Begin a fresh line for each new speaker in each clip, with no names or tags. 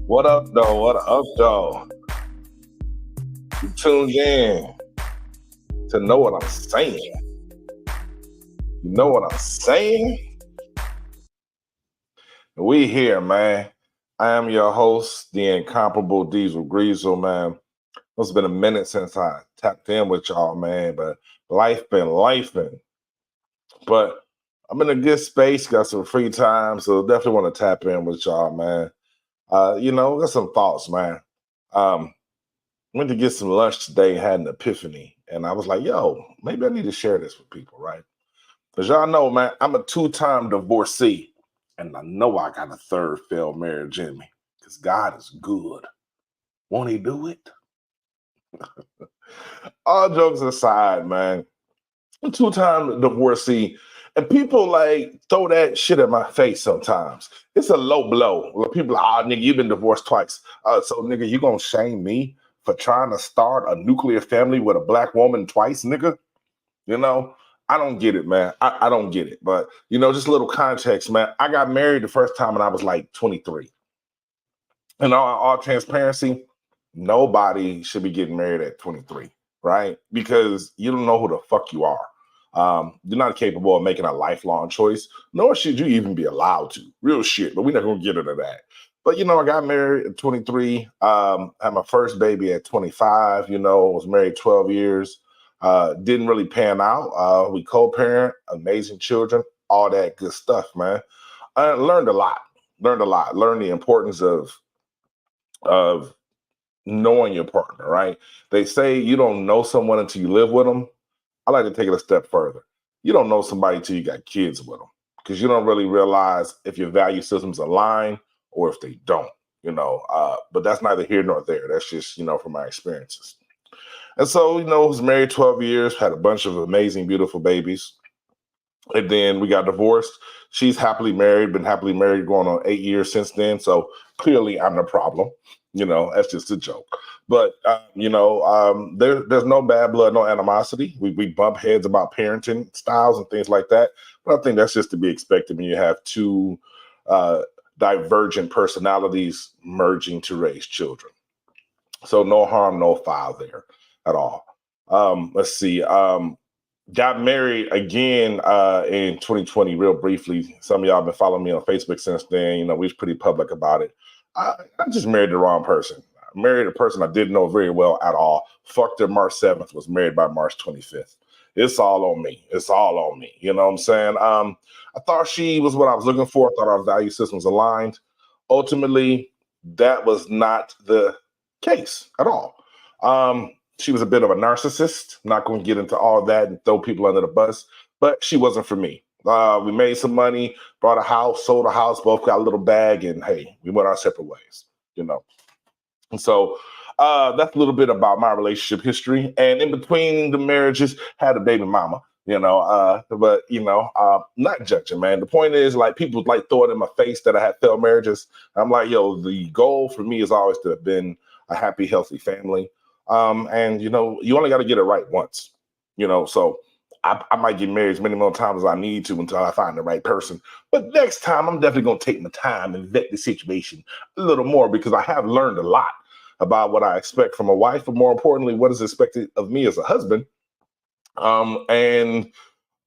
What up, though? What up, though? You tuned in to know what I'm saying. You know what I'm saying? We here, man. I am your host, the incomparable Diesel Greasel, man. It's been a minute since I tapped in with y'all, man, but life been lifing. But I'm in a good space, got some free time, so definitely want to tap in with y'all, man. Got some thoughts, man. Um, Went to get some lunch today, had an epiphany, and I was like, yo, maybe I need to share this with people, right? Because y'all know, man, I'm a two-time divorcee, and I know I got a third failed marriage in me. Because God is good. Won't he do it? All jokes aside, man, I'm a two-time divorcee, and people like throw that shit at my face sometimes. It's a low blow. Where people are, oh, nigga, you've been divorced twice. So, nigga, you gonna shame me for trying to start a nuclear family with a black woman twice, nigga? You know, I don't get it, man. I don't get it. But, just a little context, man. I got married the first time when I was like 23. And all transparency, nobody should be getting married at 23, right? Because you don't know who the fuck you are. You're not capable of making a lifelong choice, nor should you even be allowed to. Real shit, but we're not going to get into that. But, I got married at 23. Had my first baby at 25, was married 12 years. Didn't really pan out. We co-parent, amazing children, all that good stuff, man. I learned a lot. Learned the importance of knowing your partner, right? They say you don't know someone until you live with them. I like to take it a step further. You don't know somebody until you got kids with them because you don't really realize if your value systems align or if they don't, but that's neither here nor there. That's just, from my experiences. And so, was married 12 years, had a bunch of amazing, beautiful babies. And then we got divorced. She's happily married, been happily married going on 8 years since then. So clearly I'm the problem. That's just a joke. But, there's no bad blood, no animosity. We bump heads about parenting styles and things like that. But I think that's just to be expected when you have two uh, divergent personalities merging to raise children. So no harm, no foul there at all. Let's see. Got married again in 2020, real briefly. Some of y'all been following me on Facebook since then. We was pretty public about it. I just married the wrong person. I married a person I didn't know very well at all. Fucked her March 7th, was married by March 25th. It's all on me. It's all on me. You know what I'm saying? I thought she was what I was looking for. I thought our value systems aligned. Ultimately, that was not the case at all. She was a bit of a narcissist. Not going to get into all that and throw people under the bus, but she wasn't for me. We made some money, bought a house, sold a house, both got a little bag, and hey, we went our separate ways, And so that's a little bit about my relationship history. And in between the marriages, had a baby mama. Not judging, man. The point is, like, people like throw it in my face that I had failed marriages. I'm like, yo, the goal for me is always to have been a happy, healthy family. And you only got to get it right once. So I might get married as many more times as I need to until I find the right person. But next time, I'm definitely going to take my time and vet the situation a little more because I have learned a lot about what I expect from a wife, but more importantly, what is expected of me as a husband, and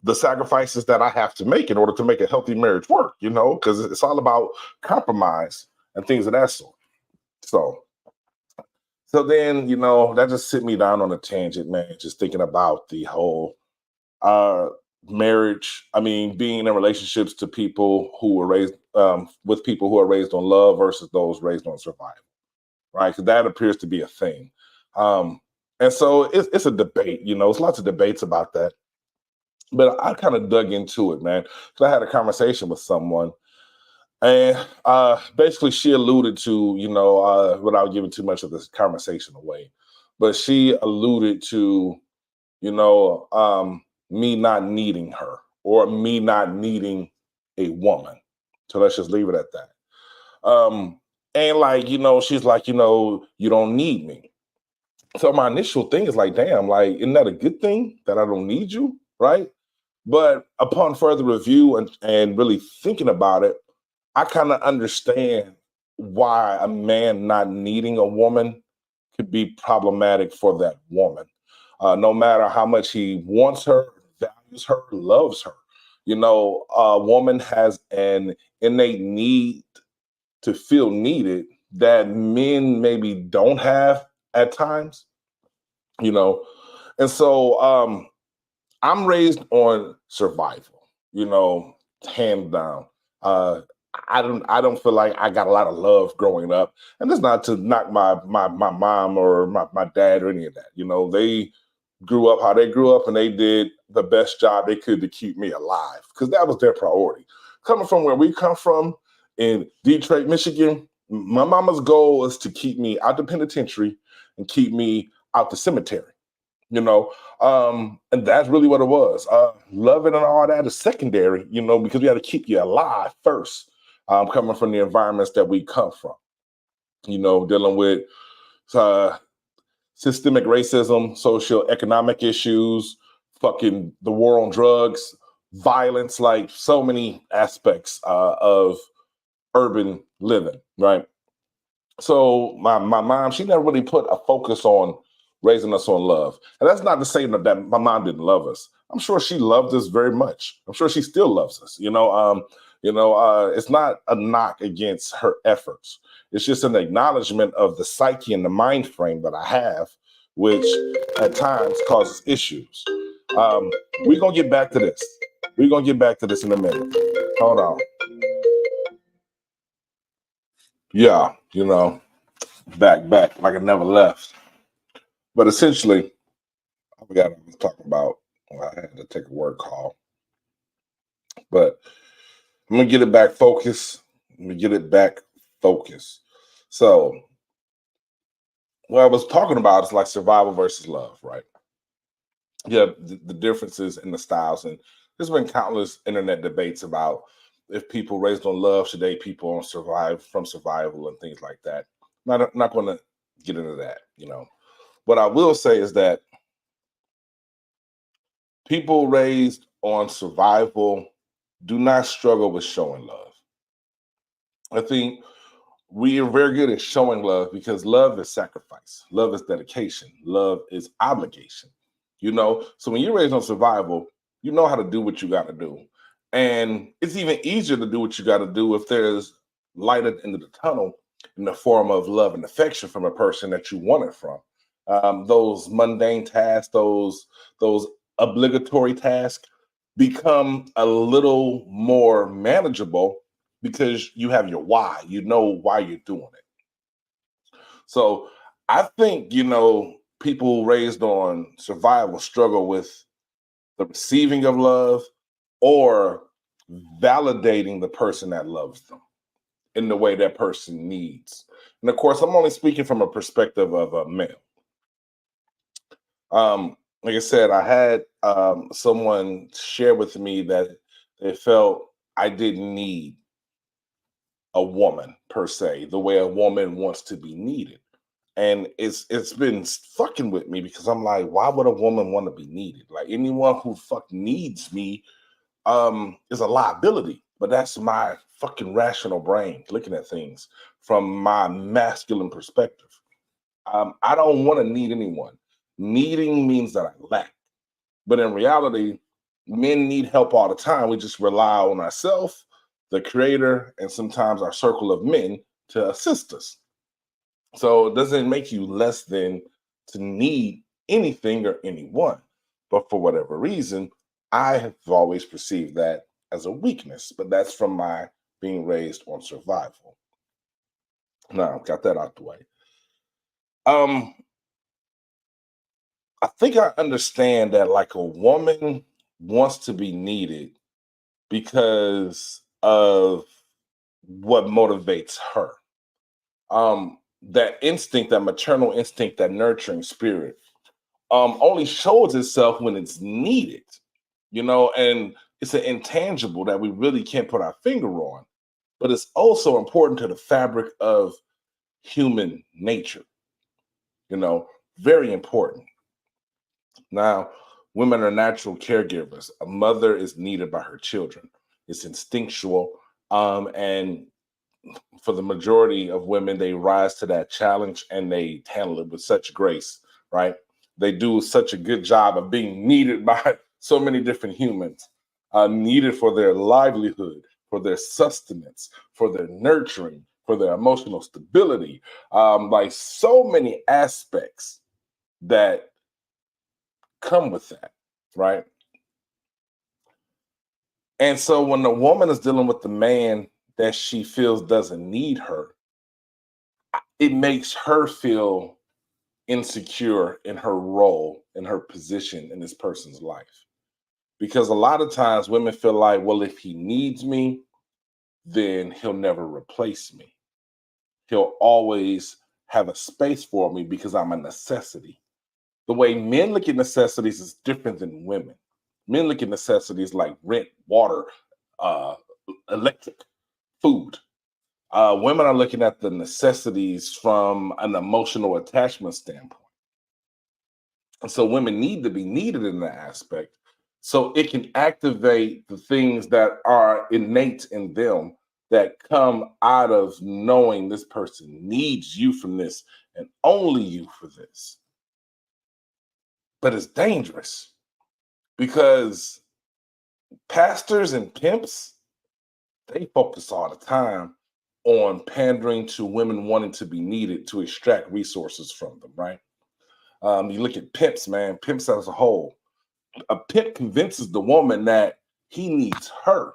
the sacrifices that I have to make in order to make a healthy marriage work. Because it's all about compromise and things of that sort. So then, that just sit me down on a tangent, man, just thinking about the whole uh marriage. I mean, being in relationships to people who were raised with people who are raised on love versus those raised on survival, right? Because that appears to be a thing. And so it's a debate, it's lots of debates about that. But I kind of dug into it, man. So I had a conversation with someone, and basically she alluded to, without giving too much of this conversation away, but she alluded to, you know, um, me not needing her or me not needing a woman. So let's just leave it at that. And like, she's like, you don't need me. So my initial thing is like, damn, like, isn't that a good thing that I don't need you? Right. But upon further review and really thinking about it, I kind of understand why a man not needing a woman could be problematic for that woman. No matter how much he wants her, values her, loves her, a woman has an innate need to feel needed that men maybe don't have at times, you know. And so I'm raised on survival, hands down. Uh, I don't feel like I got a lot of love growing up, and it's not to knock my mom or my dad or any of that. They grew up how they grew up, and they did the best job they could to keep me alive because that was their priority. Coming from where we come from in Detroit, Michigan, my mama's goal was to keep me out the penitentiary and keep me out the cemetery. And that's really what it was. Loving and all that is secondary, because we had to keep you alive first. Coming from the environments that we come from, dealing with uh, systemic racism, social economic issues, fucking the war on drugs, violence, like so many aspects of urban living, right? So my mom, she never really put a focus on raising us on love. And that's not to say that my mom didn't love us. I'm sure she loved us very much. I'm sure she still loves us. It's not a knock against her efforts. It's just an acknowledgement of the psyche and the mind frame that I have, which at times causes issues. Um, we're gonna get back to this. We're gonna get back to this in a minute. Hold on. Yeah, back like I never left. But essentially, I forgot what I was talking about. Well, I had to take a work call. But I'm gonna get it back focused. Let me get it back focused. So what I was talking about is like survival versus love, right? Yeah, the differences in the styles. And there's been countless internet debates about if people raised on love should date people on survival and things like that. Not gonna get into that. What I will say is that people raised on survival do not struggle with showing love. I think we are very good at showing love because love is sacrifice, love is dedication, love is obligation. So when you're raised on survival, you know how to do what you got to do. And it's even easier to do what you got to do if there's light at the end of the tunnel in the form of love and affection from a person that you want it from. Those mundane tasks, those obligatory tasks become a little more manageable because you have your why. You know why you're doing it. So I think, people raised on survival struggle with the receiving of love or validating the person that loves them in the way that person needs. And of course, I'm only speaking from a perspective of a male. Like I said, I had someone share with me that they felt I didn't need a woman per se, the way a woman wants to be needed. And it's been fucking with me because I'm like, why would a woman want to be needed? Like anyone who fuck needs me is a liability. But that's my fucking rational brain looking at things from my masculine perspective. I don't want to need anyone. Needing means that I lack. But in reality, men need help all the time. We just rely on ourselves, the creator, and sometimes our circle of men to assist us. So it doesn't make you less than to need anything or anyone. But for whatever reason, I have always perceived that as a weakness, but that's from my being raised on survival. Now, got that out the way. Um, I think I understand that like a woman wants to be needed because of what motivates her. That instinct, that maternal instinct, that nurturing spirit only shows itself when it's needed, and it's an intangible that we really can't put our finger on, but it's also important to the fabric of human nature, you know, very important. Now, women are natural caregivers. A mother is needed by her children. It's instinctual. And for the majority of women, they rise to that challenge and they handle it with such grace, right? They do such a good job of being needed by so many different humans, needed for their livelihood, for their sustenance, for their nurturing, for their emotional stability, like so many aspects that come with that, right? And so when the woman is dealing with the man that she feels doesn't need her, it makes her feel insecure in her role, in her position in this person's life. Because a lot of times women feel like, well, if he needs me, then he'll never replace me. He'll always have a space for me because I'm a necessity. The way men look at necessities is different than women. Men look at necessities like rent, water, uh, electric, food. Women are looking at the necessities from an emotional attachment standpoint. And so women need to be needed in that aspect so it can activate the things that are innate in them that come out of knowing this person needs you from this and only you for this. But it's dangerous because pastors and pimps, they focus all the time on pandering to women wanting to be needed to extract resources from them, right? You look at pimps, man, pimps as a whole. A pimp convinces the woman that he needs her.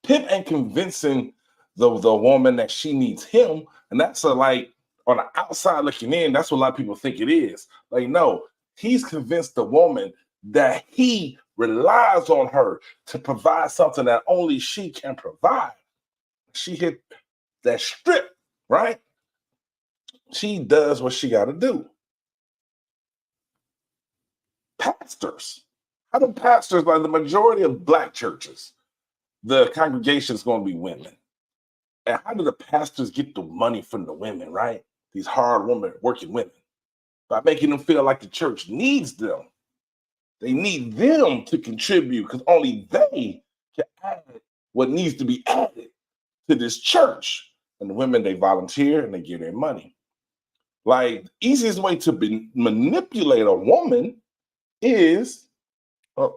Pimp ain't convincing the woman that she needs him. And that's a like on the outside looking in, that's what a lot of people think it is. Like, no, he's convinced the woman that he relies on her to provide something that only she can provide. She hit that strip, right? She does what she got to do. Pastors, how do pastors, like the majority of black churches, the congregation is going to be women. And how do the pastors get the money from the women, right? These hard women, working women, by making them feel like the church needs them. They need them to contribute because only they can add what needs to be added to this church. And the women, they volunteer and they give their money. Like, the easiest way to manipulate a woman is,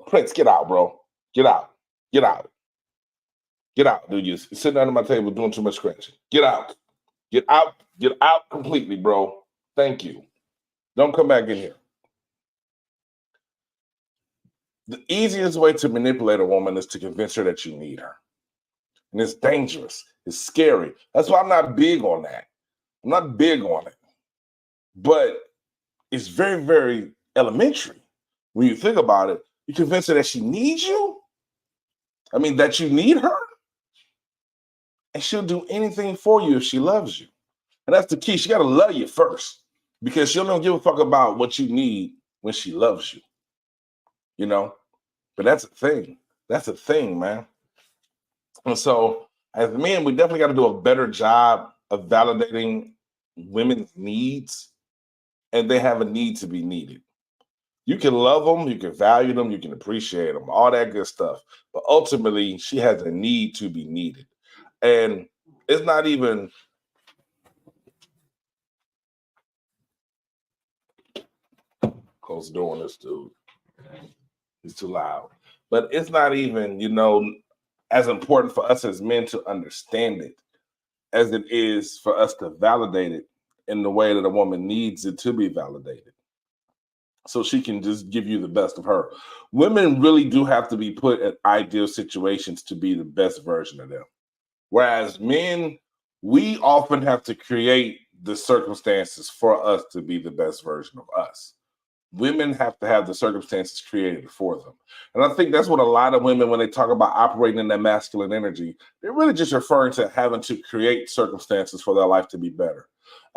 Prince, get out, bro. Get out. Get out. Get out, dude. You're sitting under my table doing too much scratching. Get out. Get out. Get out completely, bro. Thank you. Don't come back in here. The easiest way to manipulate a woman is to convince her that you need her. And it's dangerous. It's scary. That's why I'm not big on that. I'm not big on it. But it's very, very elementary. When you think about it, you convince her that she needs you. I mean, that you need her. And she'll do anything for you if she loves you. And that's the key. She got to love you first because she don't give a fuck about what you need when she loves you, you know? But that's a thing. That's a thing, man. And so, as men, we definitely got to do a better job of validating women's needs, and they have a need to be needed. You can love them, you can value them, you can appreciate them, all that good stuff. But ultimately, she has a need to be needed. And it's not even close the door on this dude. He's too loud. But it's not even, as important for us as men to understand it as it is for us to validate it in the way that a woman needs it to be validated. So she can just give you the best of her. Women really do have to be put in ideal situations to be the best version of them. Whereas men, we often have to create the circumstances for us to be the best version of us. Women have to have the circumstances created for them. And I think that's what a lot of women, when they talk about operating in that masculine energy, they're really just referring to having to create circumstances for their life to be better,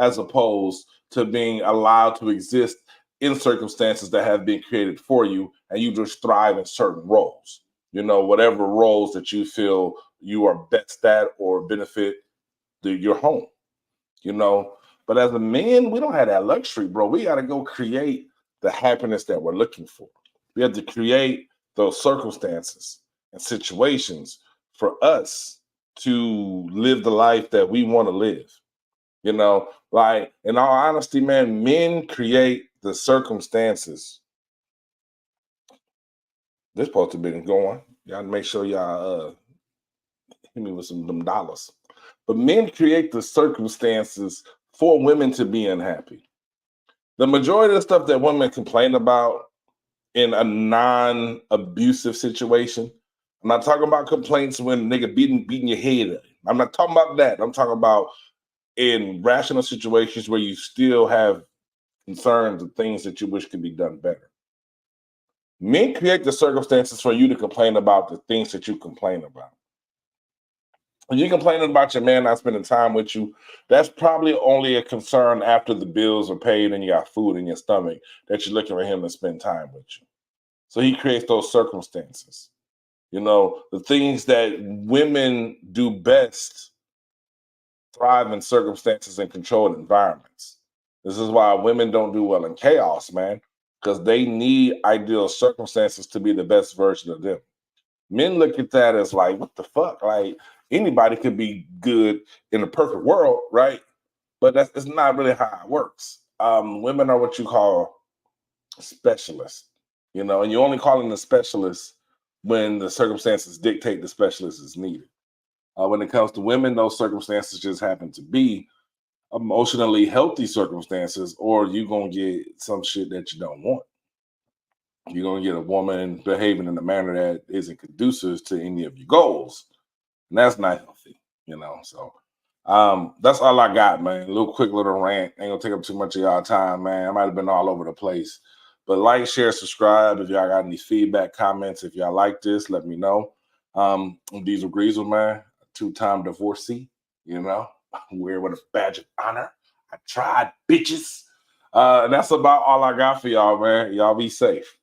as opposed to being allowed to exist in circumstances that have been created for you and you just thrive in certain roles. Whatever roles that you feel you are best at or benefit your home, But as a man, we don't have that luxury, bro. We got to go create the happiness that we're looking for. We have to create those circumstances and situations for us to live the life that we want to live. You know, like in all honesty, man, men create the circumstances. This supposed to be going. Y'all make sure y'all hit me with some them dollars. But men create the circumstances for women to be unhappy. The majority of the stuff that women complain about in a non-abusive situation, I'm not talking about complaints when nigga beating your head. I'm not talking about that. I'm talking about in rational situations where you still have concerns and things that you wish could be done better. Men create the circumstances for you to complain about the things that you complain about. When you're complaining about your man not spending time with you, that's probably only a concern after the bills are paid and you got food in your stomach that you're looking for him to spend time with you. So he creates those circumstances. You know, the things that women do best thrive in circumstances and controlled environments. This is why women don't do well in chaos, man, because they need ideal circumstances to be the best version of them. Men look at that as like, what the fuck? Like anybody could be good in a perfect world, right? But it's not really how it works. Women are what you call specialists, you know, and you're only calling the specialist when the circumstances dictate the specialist is needed. When it comes to women, those circumstances just happen to be emotionally healthy circumstances, or you're going to get some shit that you don't want. You're going to get a woman behaving in a manner that isn't conducive to any of your goals. And that's not healthy, you know. So that's all I got, man. A little quick little rant. Ain't going to take up too much of y'all time, man. I might have been all over the place. But like, share, subscribe. If y'all got any feedback, comments, if y'all like this, let me know. Diesel Greasel, man, two-time divorcee, you know, wear with a badge of honor. I tried, bitches. And that's about all I got for y'all, man. Y'all be safe.